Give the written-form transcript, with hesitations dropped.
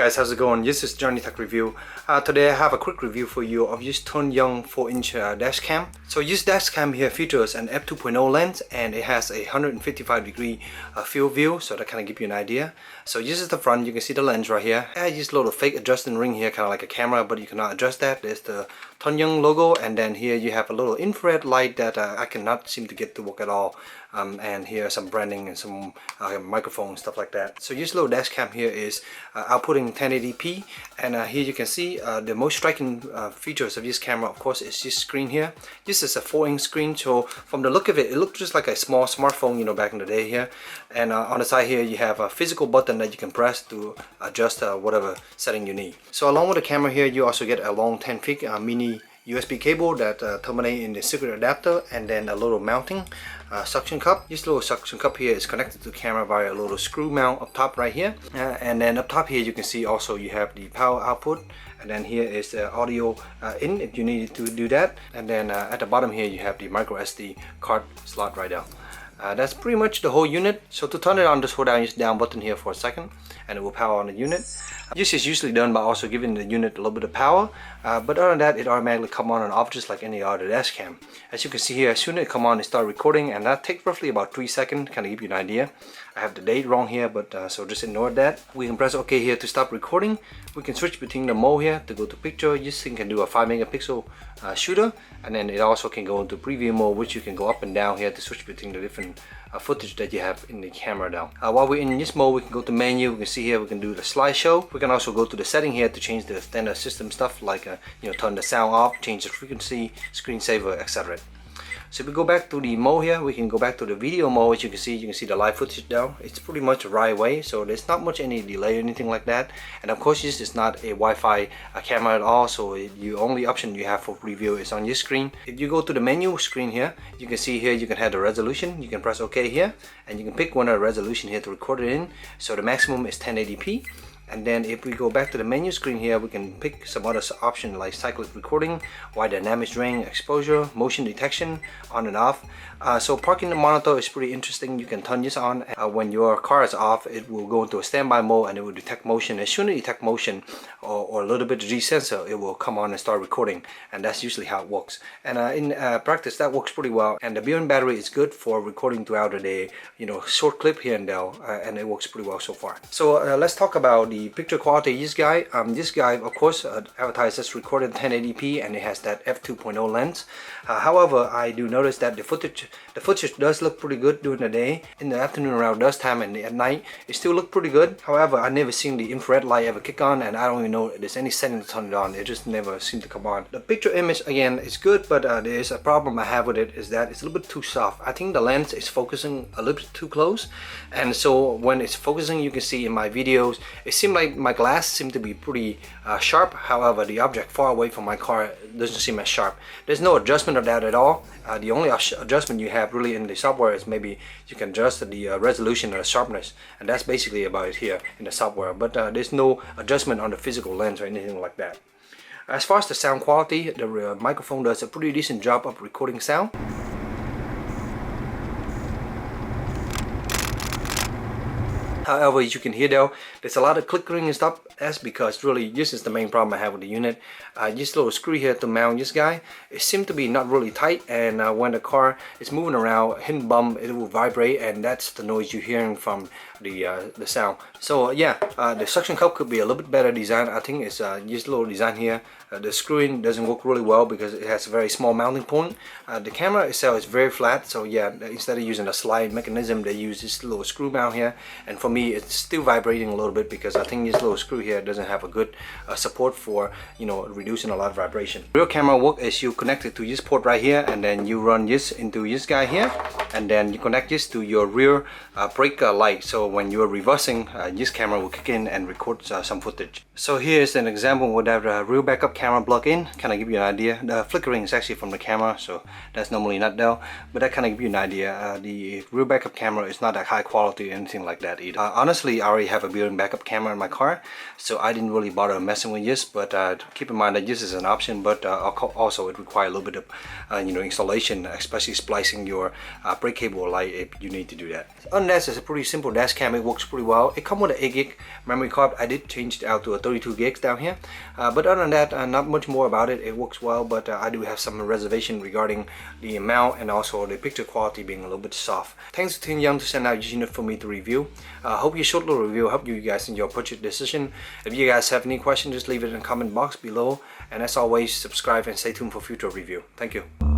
guys, how's it going? This is Johnny Tech Review. Today I have a quick review for you of this TurnYoung 4-inch dash cam. So this dash cam here features an f2.0 lens and it has a 155-degree field view, so that kind of give you an idea. So this is the front. You can see the lens right here. I have this little fake adjusting ring here, kind of like a camera, but you cannot adjust that. There's the TurnYoung logo, and then here you have a little infrared light that I cannot seem to get to work at all. And here some branding and some microphone stuff like that. So this little dash cam here is outputting 1080p, and here you can see the most striking features of this camera, of course, is this screen here. This is a 4-inch screen, so from the look of it, it looks just like a small smartphone, you know, back in the day here. And on the side here, you have a physical button that you can press to adjust whatever setting you need. So along with the camera here, you also get a long 10-feet mini USB cable that terminates in the secret adapter, and then a little mounting suction cup. This little suction cup here is connected to the camera via a little screw mount up top right here, and then up top here you can see also you have the power output, and then here is the audio in if you need to do that, and then at the bottom here you have the micro SD card slot right there. That's pretty much the whole unit. So to turn it on, just hold down this down button here for a second and it will power on the unit. This is usually done by also giving the unit a little bit of power, but other than that, it automatically come on and off just like any other dash cam. As you can see here, as soon as it come on, it start recording, and that takes roughly about 3 seconds, kind of give you an idea. I have the date wrong here, but so just ignore that. We can press OK here to stop recording. We can switch between the mode here to go to picture. This thing can do a 5-megapixel shooter, and then it also can go into preview mode, which you can go up and down here to switch between the different footage that you have in the camera now. While we're in this mode, we can go to menu. We can see here we can do the slideshow. We can also go to the setting here to change the standard system stuff, like turn the sound off, change the frequency, screensaver, etc. So if we go back to the mode here, we can go back to the video mode. As you can see the live footage now. It's pretty much right away, so there's not much any delay or anything like that. And of course, this is not a Wi-Fi camera at all, so the only option you have for preview is on this screen. If you go to the menu screen here, you can see here you can have the resolution. You can press OK here, and you can pick one of the resolution here to record it in. So the maximum is 1080p. And then if we go back to the menu screen here, we can pick some other options like cyclic recording, wide dynamic range, exposure, motion detection, on and off. So parking the monitor is pretty interesting. You can turn this on. When your car is off, it will go into a standby mode and it will detect motion. As soon as it detects motion or a little bit of G-sensor, it will come on and start recording. And that's usually how it works. And in practice, that works pretty well. And the built-in battery is good for recording throughout the day, short clip here and there, and it works pretty well so far. So let's talk about the picture quality. This guy of course advertises recorded 1080p, and it has that f2.0 lens. However, I do notice that the footage does look pretty good during the day. In the afternoon around dusk time and at night, it still look pretty good. However, I never seen the infrared light ever kick on, and I don't even know if there's any setting to turn it on. It just never seemed to come on. The picture image again is good, but there is a problem I have with it, is that it's a little bit too soft. I think the lens is focusing a little bit too close, and so when it's focusing, you can see in my videos, it seemed like my glass seemed to be pretty sharp. However, the object far away from my car doesn't seem as sharp. There's no adjustment of that at all. The only adjustment you have really in the software is maybe you can adjust the resolution or the sharpness, and that's basically about it here in the software. But there's no adjustment on the physical lens or anything like that. As far as the sound quality, the microphone does a pretty decent job of recording sound. However, as you can hear though, there's a lot of clickering and stuff. That's because really this is the main problem I have with the unit. This little screw here to mount this guy, it seems to be not really tight, and when the car is moving around, hitting bump, it will vibrate, and that's the noise you're hearing from the sound. So yeah, the suction cup could be a little bit better design. I think it's this little design here. The screwing doesn't work really well because it has a very small mounting point. The camera itself is very flat, so yeah, instead of using a slide mechanism, they use this little screw mount here, and for me it's still vibrating a little bit because I think this little screw here doesn't have a good support for reducing a lot of vibration. Real camera work is you connect it to this port right here, and then you run this into this guy here, and then you connect this to your rear brake light. So when you're reversing, this camera will kick in and record some footage. So here's an example with that real backup camera plug in. Kind of give you an idea. The flickering is actually from the camera, so that's normally not there, but that kind of give you an idea. The real backup camera is not that high quality or anything like that either. Honestly, I already have a built-in backup camera in my car, so I didn't really bother messing with this, but keep in mind that this is an option, but also it requires a little bit of installation, especially splicing your break cable light if you need to do that. Other than that, it's a pretty simple dash cam. It works pretty well. It comes with an 8 gig memory card. I did change it out to a 32 gigs down here, but other than that, not much more about it. It works well, but I do have some reservation regarding the amount and also the picture quality being a little bit soft. Thanks to TurnYoung to send out this unit for me to review. Hope your short little review helped you guys in your purchase decision. If you guys have any questions, just leave it in the comment box below, and as always, subscribe and stay tuned for future review. Thank you.